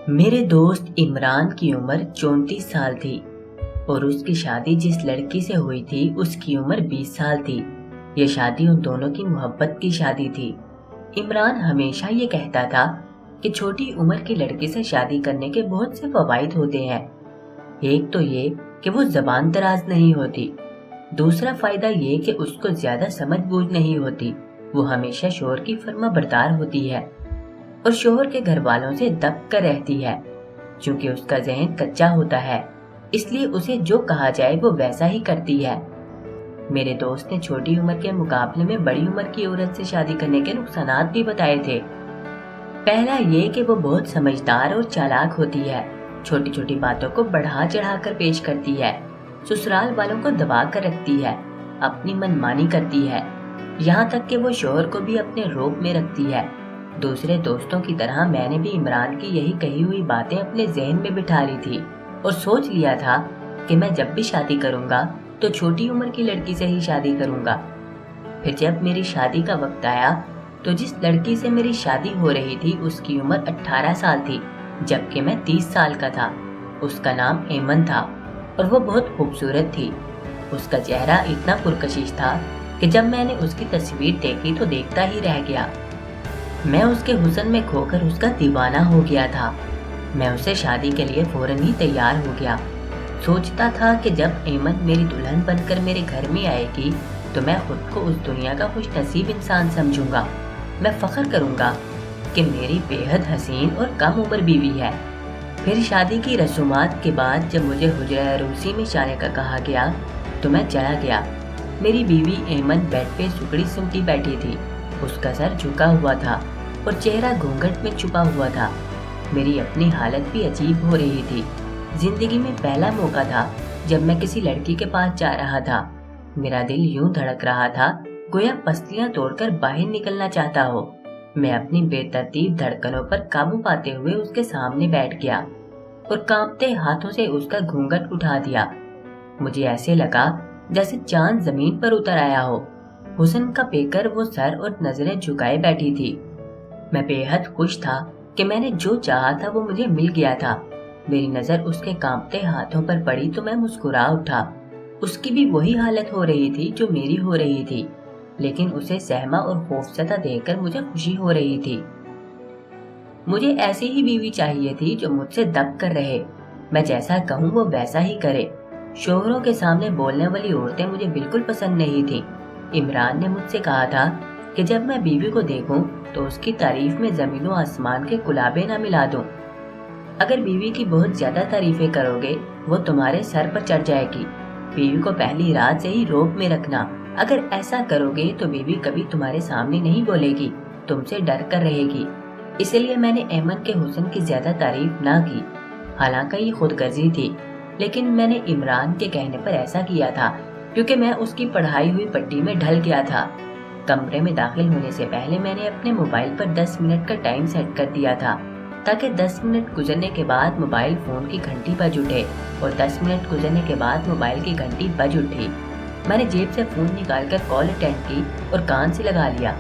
میرے دوست عمران کی عمر 34 سال تھی اور اس کی شادی جس لڑکی سے ہوئی تھی اس کی عمر 20 سال تھی۔ یہ شادی ان دونوں کی محبت کی شادی تھی۔ عمران ہمیشہ یہ کہتا تھا کہ چھوٹی عمر کی لڑکی سے شادی کرنے کے بہت سے فوائد ہوتے ہیں۔ ایک تو یہ کہ وہ زبان دراز نہیں ہوتی، دوسرا فائدہ یہ کہ اس کو زیادہ سمجھ بوجھ نہیں ہوتی، وہ ہمیشہ شوہر کی فرما بردار ہوتی ہے اور شوہر کے گھر والوں سے دب کر رہتی ہے۔ چونکہ اس کا ذہن کچا ہوتا ہے اس لیے اسے جو کہا جائے وہ ویسا ہی کرتی ہے۔ میرے دوست نے چھوٹی عمر کے مقابلے میں بڑی عمر کی عورت سے شادی کرنے کے نقصانات بھی بتائے تھے۔ پہلا یہ کہ وہ بہت سمجھدار اور چالاک ہوتی ہے، چھوٹی چھوٹی باتوں کو بڑھا چڑھا کر پیش کرتی ہے، سسرال والوں کو دبا کر رکھتی ہے، اپنی من مانی کرتی ہے، یہاں تک کہ وہ شوہر کو بھی اپنے روپ میں رکھتی ہے۔ دوسرے دوستوں کی طرح میں نے بھی عمران کی یہی کہی ہوئی باتیں اپنے ذہن میں بٹھا لی تھی اور سوچ لیا تھا کہ میں جب بھی شادی کروں گا تو چھوٹی عمر کی لڑکی سے ہی شادی کروں گا۔ پھر جب میری شادی کا وقت آیا تو جس لڑکی سے میری شادی ہو رہی تھی اس کی عمر 18 سال تھی جبکہ میں 30 سال کا تھا۔ اس کا نام ایمن تھا اور وہ بہت خوبصورت تھی۔ اس کا چہرہ اتنا پرکشش تھا کہ جب میں نے اس کی تصویر دیکھی تو دیکھتا ہی رہ گیا۔ میں اس کے حسن میں کھو کر اس کا دیوانہ ہو گیا تھا۔ میں اسے شادی کے لیے فوراً ہی تیار ہو گیا۔ سوچتا تھا کہ جب ایمن میری دلہن بن کر میرے گھر میں آئے گی تو میں خود کو اس دنیا کا خوش نصیب انسان سمجھوں گا۔ میں فخر کروں گا کہ میری بے حد حسین اور کم عمر بیوی ہے۔ پھر شادی کی رسومات کے بعد جب مجھے حجرہ عروسی میں جانے کا کہا گیا تو میں چلا گیا۔ میری بیوی ایمن بیڈ پہ سکڑی سمٹی بیٹھی تھی، اس کا سر جھکا ہوا تھا اور چہرہ گھونگھٹ میں چھپا ہوا تھا۔ میری اپنی حالت بھی عجیب ہو رہی تھی۔ زندگی میں پہلا موقع تھا جب میں کسی لڑکی کے پاس جا رہا تھا۔ میرا دل یوں دھڑک رہا تھا گویا پسلیاں توڑ کر باہر نکلنا چاہتا ہو۔ میں اپنی بے ترتیب دھڑکنوں پر قابو پاتے ہوئے اس کے سامنے بیٹھ گیا اور کانپتے ہاتھوں سے اس کا گھونگھٹ اٹھا دیا۔ مجھے ایسے لگا جیسے چاند زمین پر اتر آیا ہو۔ حسن کا پیکر وہ سر اور نظریں جھکائے بیٹھی تھی۔ میں بے حد خوش تھا کہ میں نے جو چاہا تھا وہ مجھے مل گیا تھا۔ میری نظر اس کے کانپتے ہاتھوں پر پڑی تو میں مسکرا اٹھا۔ اس کی بھی وہی حالت ہو رہی تھی جو میری ہو رہی تھی، لیکن اسے سہما اور خوفزدہ دیکھ کر مجھے خوشی ہو رہی تھی۔ مجھے ایسی ہی بیوی چاہیے تھی جو مجھ سے دب کر رہے، میں جیسا کہوں وہ ویسا ہی کرے۔ شوہروں کے سامنے بولنے والی عورتیں مجھے بالکل پسند نہیں تھیں۔ عمران نے مجھ سے کہا تھا کہ جب میں بیوی کو دیکھوں تو اس کی تعریف میں زمین و آسمان کے کلابے نہ ملا دوں۔ اگر بیوی کی بہت زیادہ تعریفیں کرو گے وہ تمہارے سر پر چڑھ جائے گی۔ بیوی کو پہلی رات سے ہی روپ میں رکھنا، اگر ایسا کرو گے تو بیوی کبھی تمہارے سامنے نہیں بولے گی، تم سے ڈر کر رہے گی۔ اسی لیے میں نے ایمن کے حسن کی زیادہ تعریف نہ کی، حالانکہ یہ خود غرضی تھی، لیکن میں نے عمران کے کہنے پر ایسا کیا تھا کیونکہ میں اس کی پڑھائی ہوئی پٹی میں ڈھل گیا تھا۔ کمرے میں داخل ہونے سے پہلے میں نے اپنے موبائل پر 10 منٹ کا ٹائم سیٹ کر دیا تھا تاکہ 10 منٹ گزرنے کے بعد موبائل فون کی گھنٹی بج اٹھے اور 10 منٹ گزرنے کے بعد موبائل کی گھنٹی بج اٹھی۔ میں نے جیب سے فون نکال کر کال اٹینڈ کی اور کان سے لگا لیا،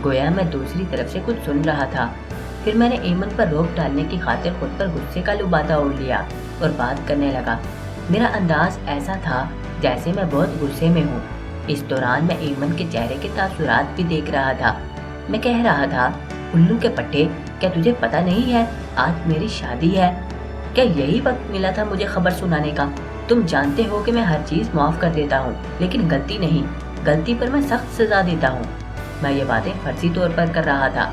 گویا میں دوسری طرف سے کچھ سن رہا تھا۔ پھر میں نے ایمن پر روک ڈالنے کی خاطر خود پر غصے کا لبادہ اوڑھ لیا اور بات کرنے لگا۔ میرا انداز ایسا تھا جیسے میں بہت غصے میں ہوں۔ اس دوران میں ایمن کے چہرے کے تاثرات بھی دیکھ رہا تھا۔ میں کہہ رہا تھا، الو کے پٹے، کیا تجھے پتہ نہیں ہے آج میری شادی ہے؟ کیا یہی وقت ملا تھا مجھے خبر سنانے کا؟ تم جانتے ہو کہ میں ہر چیز معاف کر دیتا ہوں، لیکن غلطی نہیں، غلطی پر میں سخت سزا دیتا ہوں۔ میں یہ باتیں فرضی طور پر کر رہا تھا،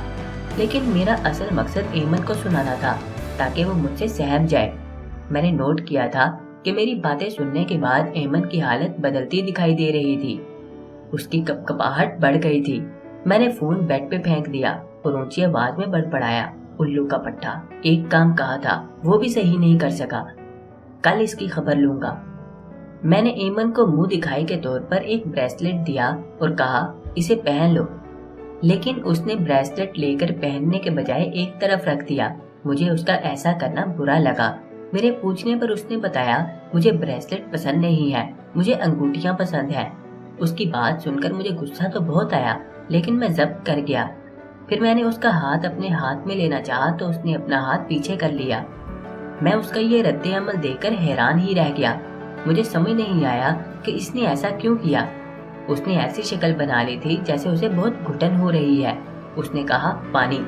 لیکن میرا اصل مقصد ایمن کو سنانا تھا تاکہ وہ مجھ سے سہم جائے۔ میں نے نوٹ کیا تھا کہ میری باتیں سننے کے بعد ایمن کی حالت بدلتی دکھائی دے رہی تھی۔ اس کی کپکپاہٹ بڑھ گئی تھی۔ میں نے فون بیڈ پہ پھینک دیا اور اونچی آواز میں بڑبڑایا، الو کا پٹھا، ایک کام کہا تھا وہ بھی صحیح نہیں کر سکا، کل اس کی خبر لوں گا۔ میں نے ایمن کو منہ دکھائی کے طور پر ایک بریسلٹ دیا اور کہا، اسے پہن لو، لیکن اس نے بریسلٹ لے کر پہننے کے بجائے ایک طرف رکھ دیا۔ مجھے اس کا ایسا کرنا برا لگا۔ میرے پوچھنے پر اس نے بتایا، مجھے بریسلٹ پسند نہیں ہے، مجھے انگوٹھیاں پسند ہیں۔ اس کی بات سن کر مجھے غصہ تو بہت آیا، لیکن میں ضبط کر گیا۔ پھر میں نے اس کا ہاتھ اپنے ہاتھ میں لینا چاہا تو اس نے اپنا ہاتھ پیچھے کر لیا۔ میں اس کا یہ رد عمل دیکھ کر حیران ہی رہ گیا۔ مجھے سمجھ نہیں آیا کہ اس نے ایسا کیوں کیا۔ اس نے ایسی شکل بنا لی تھی جیسے اسے بہت گھٹن ہو رہی ہے۔ اس نے کہا پانی۔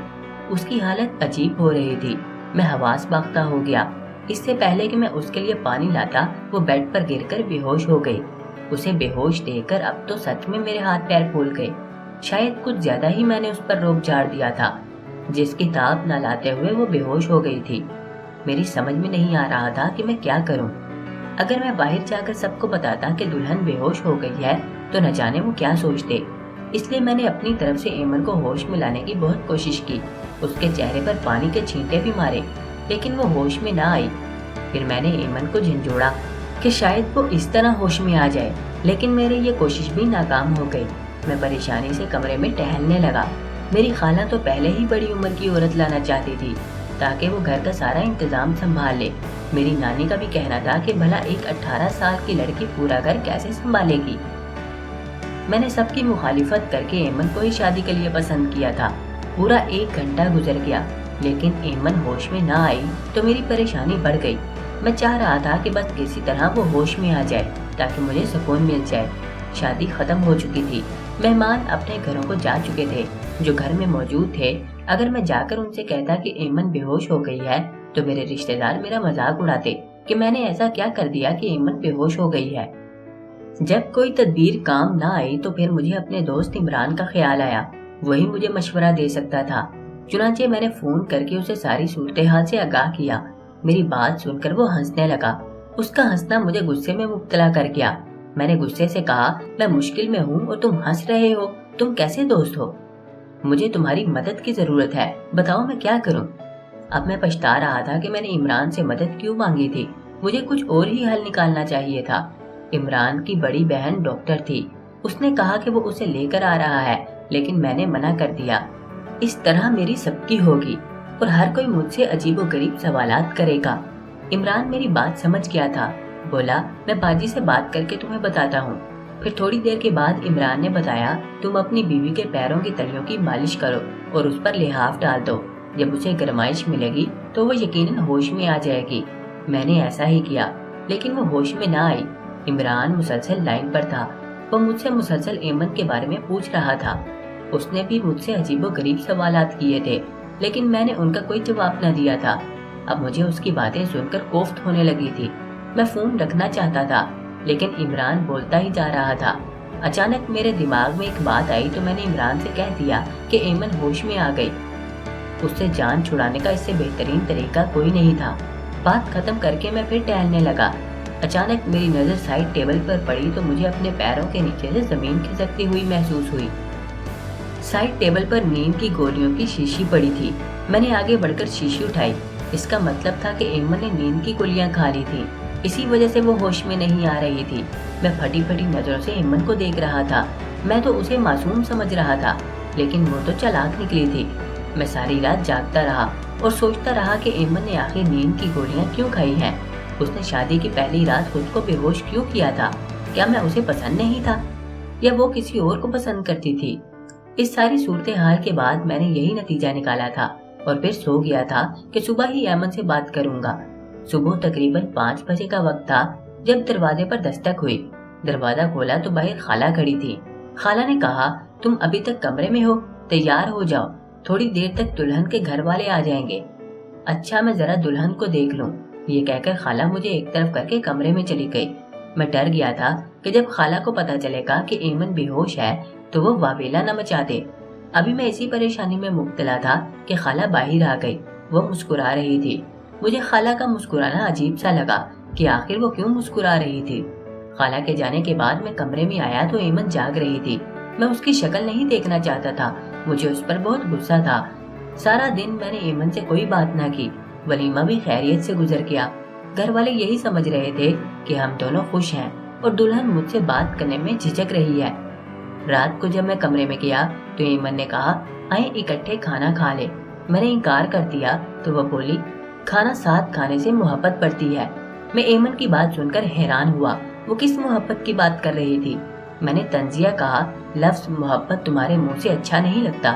اس کی حالت عجیب ہو رہی تھی۔ میں حواس باختہ ہو گیا۔ اس سے پہلے کہ میں اس کے لیے پانی لاتا وہ بیڈ پر گر کر بے ہوش ہو گئی۔ اسے بے ہوش دیکھ کر اب تو سچ میں میرے ہاتھ پیر پھول گئے۔ شاید کچھ زیادہ ہی میں نے اس پر روب جھاڑ دیا تھا، جس کی تاب نہ لاتے ہوئے وہ بے ہوش ہو گئی تھی۔ میری سمجھ میں نہیں آ رہا تھا کہ میں کیا کروں۔ اگر میں باہر جا کر سب کو بتاتا کہ دلہن بے ہوش ہو گئی ہے تو نہ جانے وہ کیا سوچتے۔ اس لیے میں نے اپنی طرف سے ایمن کو ہوش میں لانے کی بہت کوشش کی۔ اس کے چہرے پر پانی کے چھینٹے بھی مارے، لیکن وہ ہوش میں نہ آئی۔ پھر میں نے ایمن کو جھنجھوڑا کہ شاید وہ اس طرح ہوش میں آ جائے، لیکن میری یہ کوشش بھی ناکام ہو گئی۔ میں پریشانی سے کمرے میں ٹہلنے لگا۔ میری خالہ تو پہلے ہی بڑی عمر کی عورت لانا چاہتی تھی تاکہ وہ گھر کا سارا انتظام سنبھال لے۔ میری نانی کا بھی کہنا تھا کہ بھلا ایک 18 سال کی لڑکی پورا گھر کیسے سنبھالے گی۔ میں نے سب کی مخالفت کر کے ایمن کو ہی شادی کے لیے پسند کیا تھا۔ پورا 1 گھنٹہ گزر گیا، لیکن ایمن ہوش میں نہ آئی تو میری پریشانی بڑھ گئی۔ میں چاہ رہا تھا کہ بس کسی طرح وہ ہوش میں آ جائے تاکہ مجھے سکون مل جائے۔ شادی ختم ہو چکی تھی، مہمان اپنے گھروں کو جا چکے تھے۔ جو گھر میں موجود تھے، اگر میں جا کر ان سے کہتا کہ ایمن بے ہوش ہو گئی ہے تو میرے رشتہ دار میرا مذاق اڑاتے کہ میں نے ایسا کیا کر دیا کہ ایمن بے ہوش ہو گئی ہے۔ جب کوئی تدبیر کام نہ آئی تو پھر مجھے اپنے دوست عمران کا خیال آیا، وہی مجھے مشورہ دے سکتا تھا۔ چنانچہ میں نے فون کر کے اسے ساری صورتحال سے آگاہ کیا۔ میری بات سن کر وہ ہنسنے لگا۔ اس کا ہنسنا مجھے غصے میں مبتلا کر گیا۔ میں نے غصے سے کہا، میں مشکل میں ہوں اور تم ہنس رہے ہو، تم کیسے دوست ہو؟ مجھے تمہاری مدد کی ضرورت ہے، بتاؤ میں کیا کروں؟ اب میں پچھتا رہا تھا کہ میں نے عمران سے مدد کیوں مانگی تھی۔ مجھے کچھ اور ہی حل نکالنا چاہیے تھا۔ عمران کی بڑی بہن ڈاکٹر تھی۔ اس نے کہا کہ وہ اسے لے کر آ رہا ہے، لیکن میں نے منع کر دیا۔ اس طرح میری سب کی ہوگی اور ہر کوئی مجھ سے عجیب و غریب سوالات کرے گا۔ عمران میری بات سمجھ گیا تھا، بولا میں باجی سے بات کر کے تمہیں بتاتا ہوں۔ پھر تھوڑی دیر کے بعد عمران نے بتایا، تم اپنی بیوی کے پیروں کی تلیوں کی مالش کرو اور اس پر لحاف ڈال دو۔ جب اسے گرمائش ملے گی تو وہ یقیناً ہوش میں آ جائے گی۔ میں نے ایسا ہی کیا، لیکن وہ ہوش میں نہ آئی۔ عمران مسلسل لائن پر تھا۔ وہ مجھ سے مسلسل ایمن کے بارے میں پوچھ رہا تھا۔ اس نے بھی مجھ سے عجیب و غریب سوالات کیے تھے، لیکن میں نے ان کا کوئی جواب نہ دیا تھا۔ اب مجھے اس کی باتیں سن کر کوفت ہونے لگی تھی۔ میں فون رکھنا چاہتا تھا، لیکن عمران بولتا ہی جا رہا تھا۔ اچانک میرے دماغ میں ایک بات آئی تو میں نے عمران سے کہہ دیا کہ ایمن ہوش میں آ گئی۔ اس سے جان چھڑانے کا اس سے بہترین طریقہ کوئی نہیں تھا۔ بات ختم کر کے میں پھر ٹہلنے لگا۔ اچانک میری نظر سائڈ ٹیبل پر پڑی تو مجھے اپنے پیروں کے نیچے سے زمین کھسکتی ہوئی محسوس ہوئی۔ سائڈ ٹیبل پر نیند کی گولیوں کی شیشی پڑی تھی۔ میں نے آگے بڑھ کر شیشی اٹھائی۔ اس کا مطلب تھا کہ ایمن نے نیند کی گولیاں کھا لی تھی، اسی وجہ سے وہ ہوش میں نہیں آ رہی تھی۔ میں پھٹی پھٹی نظروں سے ایمن کو دیکھ رہا تھا۔ میں تو اسے معصوم سمجھ رہا تھا، لیکن وہ تو چالاک نکلی تھی۔ میں ساری رات جاگتا رہا اور سوچتا رہا کہ ایمن نے آخر نیند کی گولیاں کیوں کھائی ہیں۔ اس نے شادی کی پہلی رات خود کو بے ہوش کیوں کیا تھا؟ کیا میں اسے پسند نہیں تھا یا وہ کسی اور کو پسند کرتی تھی؟ اس ساری صورتحال کے بعد میں نے یہی نتیجہ نکالا تھا اور پھر سو گیا تھا کہ صبح ہی ایمن سے بات کروں گا۔ صبح تقریباً 5 بجے کا وقت تھا جب دروازے پر دستک ہوئی۔ دروازہ کھولا تو باہر خالہ کھڑی تھی۔ خالہ نے کہا، تم ابھی تک کمرے میں ہو؟ تیار ہو جاؤ، تھوڑی دیر تک دلہن کے گھر والے آ جائیں گے۔ اچھا، میں ذرا دلہن کو دیکھ لوں، یہ کہہ کر خالہ مجھے ایک طرف کر کے کمرے میں چلی گئی۔ میں ڈر گیا تھا کہ جب خالہ کو پتا چلے گا کہ ایمن بے ہوش ہے تو وہ واویلا نہ مچا دے۔ ابھی میں اسی پریشانی میں مبتلا تھا کہ خالہ باہر آ گئی۔ وہ مسکرا رہی تھی۔ مجھے خالہ کا مسکرانا عجیب سا لگا کہ آخر وہ کیوں مسکرا رہی تھی۔ خالہ کے جانے کے بعد میں کمرے میں آیا تو ایمن جاگ رہی تھی۔ میں اس کی شکل نہیں دیکھنا چاہتا تھا، مجھے اس پر بہت غصہ تھا۔ سارا دن میں نے ایمن سے کوئی بات نہ کی۔ ولیمہ بھی خیریت سے گزر گیا۔ گھر والے یہی سمجھ رہے تھے کہ ہم دونوں خوش ہیں اور دلہن مجھ سے بات کرنے میں جھجک رہی ہے۔ رات کو جب میں کمرے میں گیا تو ایمن نے کہا، آئیں اکٹھے کھانا کھا لے۔ میں نے انکار کر دیا تو وہ بولی، کھانا ساتھ کھانے سے محبت بڑھتی ہے۔ میں ایمن کی بات سن کر حیران ہوا، وہ کس محبت کی بات کر رہی تھی؟ میں نے طنزیہ کہا، لفظ محبت تمہارے منہ سے اچھا نہیں لگتا،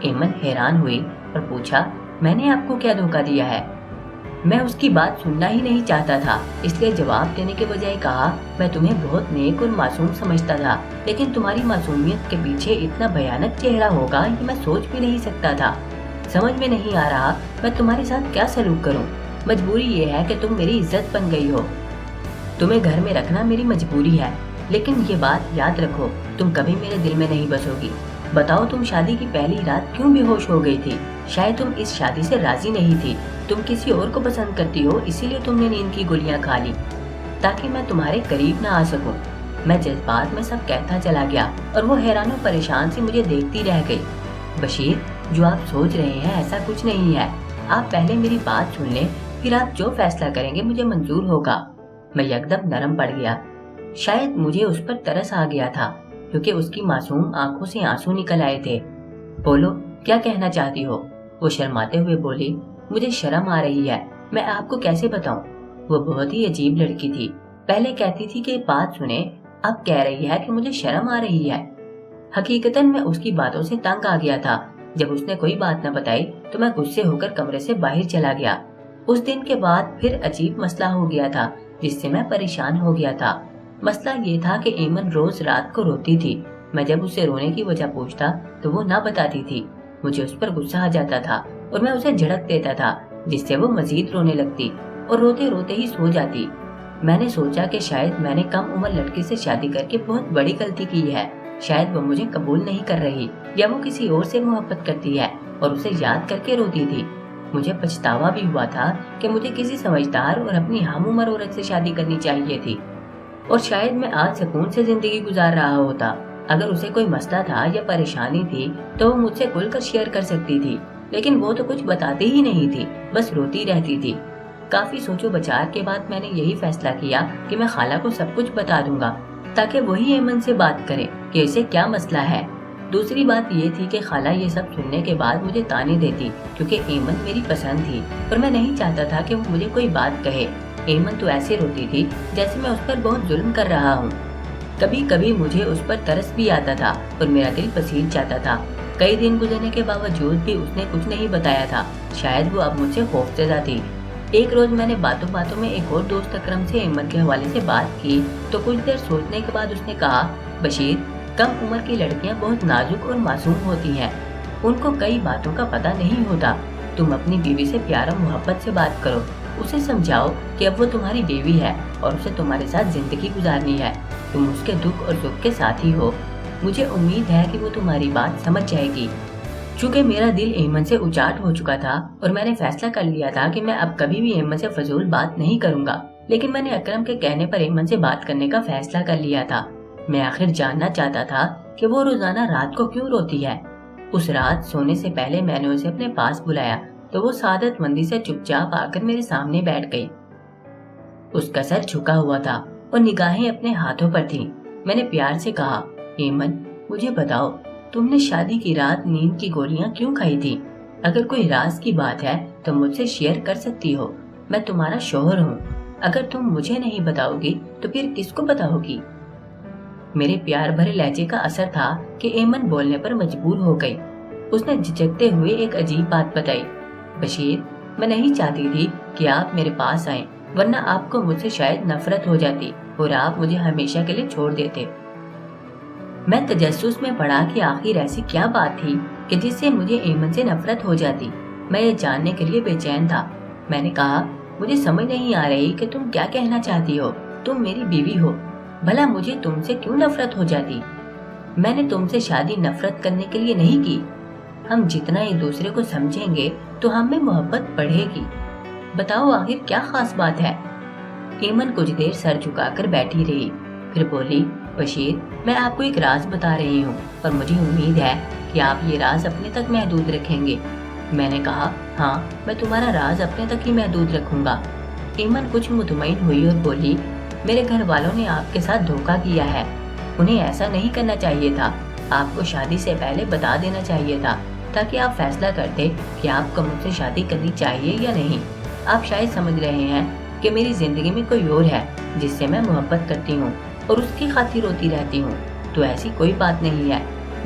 ایمن حیران ہوئی اور پوچھا میں نے آپ کو کیا دھوکا دیا ہے؟ میں اس کی بات سننا ہی نہیں چاہتا تھا، اس لیے جواب دینے کے بجائے کہا میں تمہیں بہت نیک اور معصوم سمجھتا تھا، لیکن تمہاری معصومیت کے پیچھے اتنا بھیانک چہرہ ہوگا یہ میں سوچ بھی نہیں سکتا تھا۔ سمجھ میں نہیں آ رہا میں تمہارے ساتھ کیا سلوک کروں۔ مجبوری یہ ہے کہ تم میری عزت بن گئی ہو، تمہیں گھر میں رکھنا میری مجبوری ہے، لیکن یہ بات یاد رکھو تم کبھی میرے دل میں نہیں بسو گی۔ بتاؤ تم شادی کی پہلی رات کیوں بے ہوش ہو گئی تھی؟ شاید تم اس شادی سے راضی نہیں تھی، تم کسی اور کو پسند کرتی ہو، اسی لیے تم نے نیند کی گولیاں کھا لی تاکہ میں تمہارے قریب نہ آ سکوں۔ میں جذبات میں سب کہتا چلا گیا اور وہ حیران و پریشان سے مجھے دیکھتی رہ گئی۔ بشیر، جو آپ سوچ رہے ہیں ایسا کچھ نہیں ہے، آپ پہلے میری بات سن لیں، پھر آپ جو فیصلہ کریں گے مجھے منظور ہوگا۔ میں یکدم نرم پڑ گیا، شاید مجھے اس پر ترس آ گیا تھا کیونکہ اس کی معصوم آنکھوں سے آنسو نکل آئے تھے۔ بولو کیا کہنا چاہتی ہو؟ وہ شرماتے ہوئے بولی۔ مجھے شرم آ رہی ہے، میں آپ کو کیسے بتاؤں؟ وہ بہت ہی عجیب لڑکی تھی، پہلے کہتی تھی کہ بات سنیں، اب کہہ رہی ہے کہ مجھے شرم آ رہی ہے۔ حقیقتاً میں اس کی باتوں سے تنگ آ گیا تھا۔ جب اس نے کوئی بات نہ بتائی تو میں غصے ہو کر کمرے سے باہر چلا گیا۔ اس دن کے بعد پھر عجیب مسئلہ ہو گیا تھا جس سے میں پریشان ہو گیا تھا۔ مسئلہ یہ تھا کہ ایمن روز رات کو روتی تھی، میں جب اسے رونے کی وجہ پوچھتا تو وہ نہ بتاتی تھی۔ مجھے اس پر غصہ آ جاتا تھا اور میں اسے جھڑک دیتا تھا جس سے وہ مزید رونے لگتی اور روتے روتے ہی سو جاتی۔ میں نے سوچا کہ شاید میں نے کم عمر لڑکی سے شادی کر کے بہت بڑی غلطی کی ہے، شاید وہ مجھے قبول نہیں کر رہی یا وہ کسی اور سے محبت کرتی ہے اور اسے یاد کر کے روتی تھی۔ مجھے پچھتاوا بھی ہوا تھا کہ مجھے کسی سمجھدار اور اپنی ہم عمر عورت سے شادی کرنی چاہیے تھی، اور شاید میں آج سکون سے زندگی گزار رہا ہوتا۔ اگر اسے کوئی مسئلہ تھا یا پریشانی تھی تو وہ مجھ سے کھل کر شیئر کر سکتی تھی، لیکن وہ تو کچھ بتاتی ہی نہیں تھی، بس روتی رہتی تھی۔ کافی سوچ و بچار کے بعد میں نے یہی فیصلہ کیا کہ میں خالہ کو سب کچھ بتا دوں گا تاکہ وہی ایمن سے بات کرے کہ اسے کیا مسئلہ ہے۔ دوسری بات یہ تھی کہ خالہ یہ سب سننے کے بعد مجھے تانے دیتی کیونکہ ایمن میری پسند تھی اور میں نہیں چاہتا تھا کہ وہ مجھے کوئی بات کہے۔ ایمن تو ایسے روتی تھی جیسے میں اس پر بہت ظلم کر رہا ہوں۔ کبھی کبھی مجھے اس پر ترس بھی آتا تھا اور میرا دل پسیج جاتا تھا۔ کئی دن گزرنے کے باوجود بھی اس نے کچھ نہیں بتایا تھا، شاید وہ اب مجھ سے خوفزدہ تھی۔ ایک روز میں نے باتوں باتوں میں ایک اور دوست اکرم سے ایمن کے حوالے سے بات کی تو کچھ دیر سوچنے کے بعد اس نے کہا، بشیر، کم عمر کی لڑکیاں بہت نازک اور معصوم ہوتی ہیں، ان کو کئی باتوں کا پتہ نہیں ہوتا۔ تم اپنی بیوی سے پیار و محبت سے بات کرو، اسے سمجھاؤ کہ اب وہ تمہاری بیوی ہے اور اسے تمہارے ساتھ زندگی گزارنی ہے، تم اس کے دکھ اور سکھ کے ساتھی ہو۔ مجھے امید ہے کہ وہ تمہاری بات سمجھ جائے گی۔ چونکہ میرا دل ایمن سے اچاٹ ہو چکا تھا اور میں نے فیصلہ کر لیا تھا کہ میں اب کبھی بھی ایمن سے فضول بات نہیں کروں گا، لیکن میں نے اکرم کے کہنے پر ایمن سے بات کرنے کا فیصلہ کر لیا تھا۔ میں آخر جاننا چاہتا تھا کہ وہ روزانہ رات کو کیوں روتی ہے۔ اس رات سونے سے پہلے میں نے اسے اپنے پاس بلایا تو وہ سعادت مندی سے چپ چاپ آ کر میرے سامنے بیٹھ گئی۔ اس کا سر جھکا ہوا تھا اور نگاہیں اپنے ہاتھوں پر تھیں۔ میں نے پیار سے کہا، ایمن، مجھے بتاؤ تم نے شادی کی رات نیند کی گولیاں کیوں کھائی تھی؟ اگر کوئی راز کی بات ہے تو مجھ سے شیئر کر سکتی ہو، میں تمہارا شوہر ہوں۔ اگر تم مجھے نہیں بتاؤ گی تو پھر کس کو بتاؤ گی؟ میرے پیار بھرے لہجے کا اثر تھا کہ ایمن بولنے پر مجبور ہو گئی۔ اس نے جھجکتے ہوئے ایک عجیب بات بتائی، بشیر، میں نہیں چاہتی تھی کہ آپ میرے پاس آئیں، ورنہ آپ کو مجھ سے شاید نفرت ہو جاتی اور آپ مجھے ہمیشہ کے لیے چھوڑ دیتے۔ میں تجسس میں پڑا کہ آخر ایسی کیا بات تھی کہ جس سے مجھے ایمن سے نفرت ہو جاتی۔ میں یہ جاننے کے لیے بے چین تھا۔ میں نے کہا، مجھے سمجھ نہیں آ رہی کہ تم کیا کہنا چاہتی ہو، تم میری بیوی ہو، بھلا مجھے تم سے کیوں نفرت ہو جاتی؟ میں نے تم سے شادی نفرت کرنے کے لیے نہیں کی، ہم جتنا ایک دوسرے کو سمجھیں گے تو ہم میں محبت بڑھے گی۔ بتاؤ آخر کیا خاص بات ہے؟ ایمن کچھ دیر سر جھکا کر بیٹھی رہی، پھر بولی، بشیر، میں آپ کو ایک راز بتا رہی ہوں اور مجھے امید ہے کہ آپ یہ راز اپنے تک محدود رکھیں گے۔ میں نے کہا، ہاں، میں تمہارا راز اپنے تک ہی محدود رکھوں گا۔ ایمن کچھ مطمئن ہوئی اور بولی، میرے گھر والوں نے آپ کے ساتھ دھوکہ کیا ہے، انہیں ایسا نہیں کرنا چاہیے تھا، آپ کو شادی سے پہلے بتا دینا چاہیے تھا تاکہ آپ فیصلہ کرتے کہ آپ کو مجھ سے شادی کرنی چاہیے یا نہیں۔ آپ شاید سمجھ رہے ہیں کہ میری زندگی میں کوئی اور ہے جس سے میں محبت کرتی ہوں اور اس کی خاطر روتی رہتی ہوں، تو ایسی کوئی بات نہیں ہے۔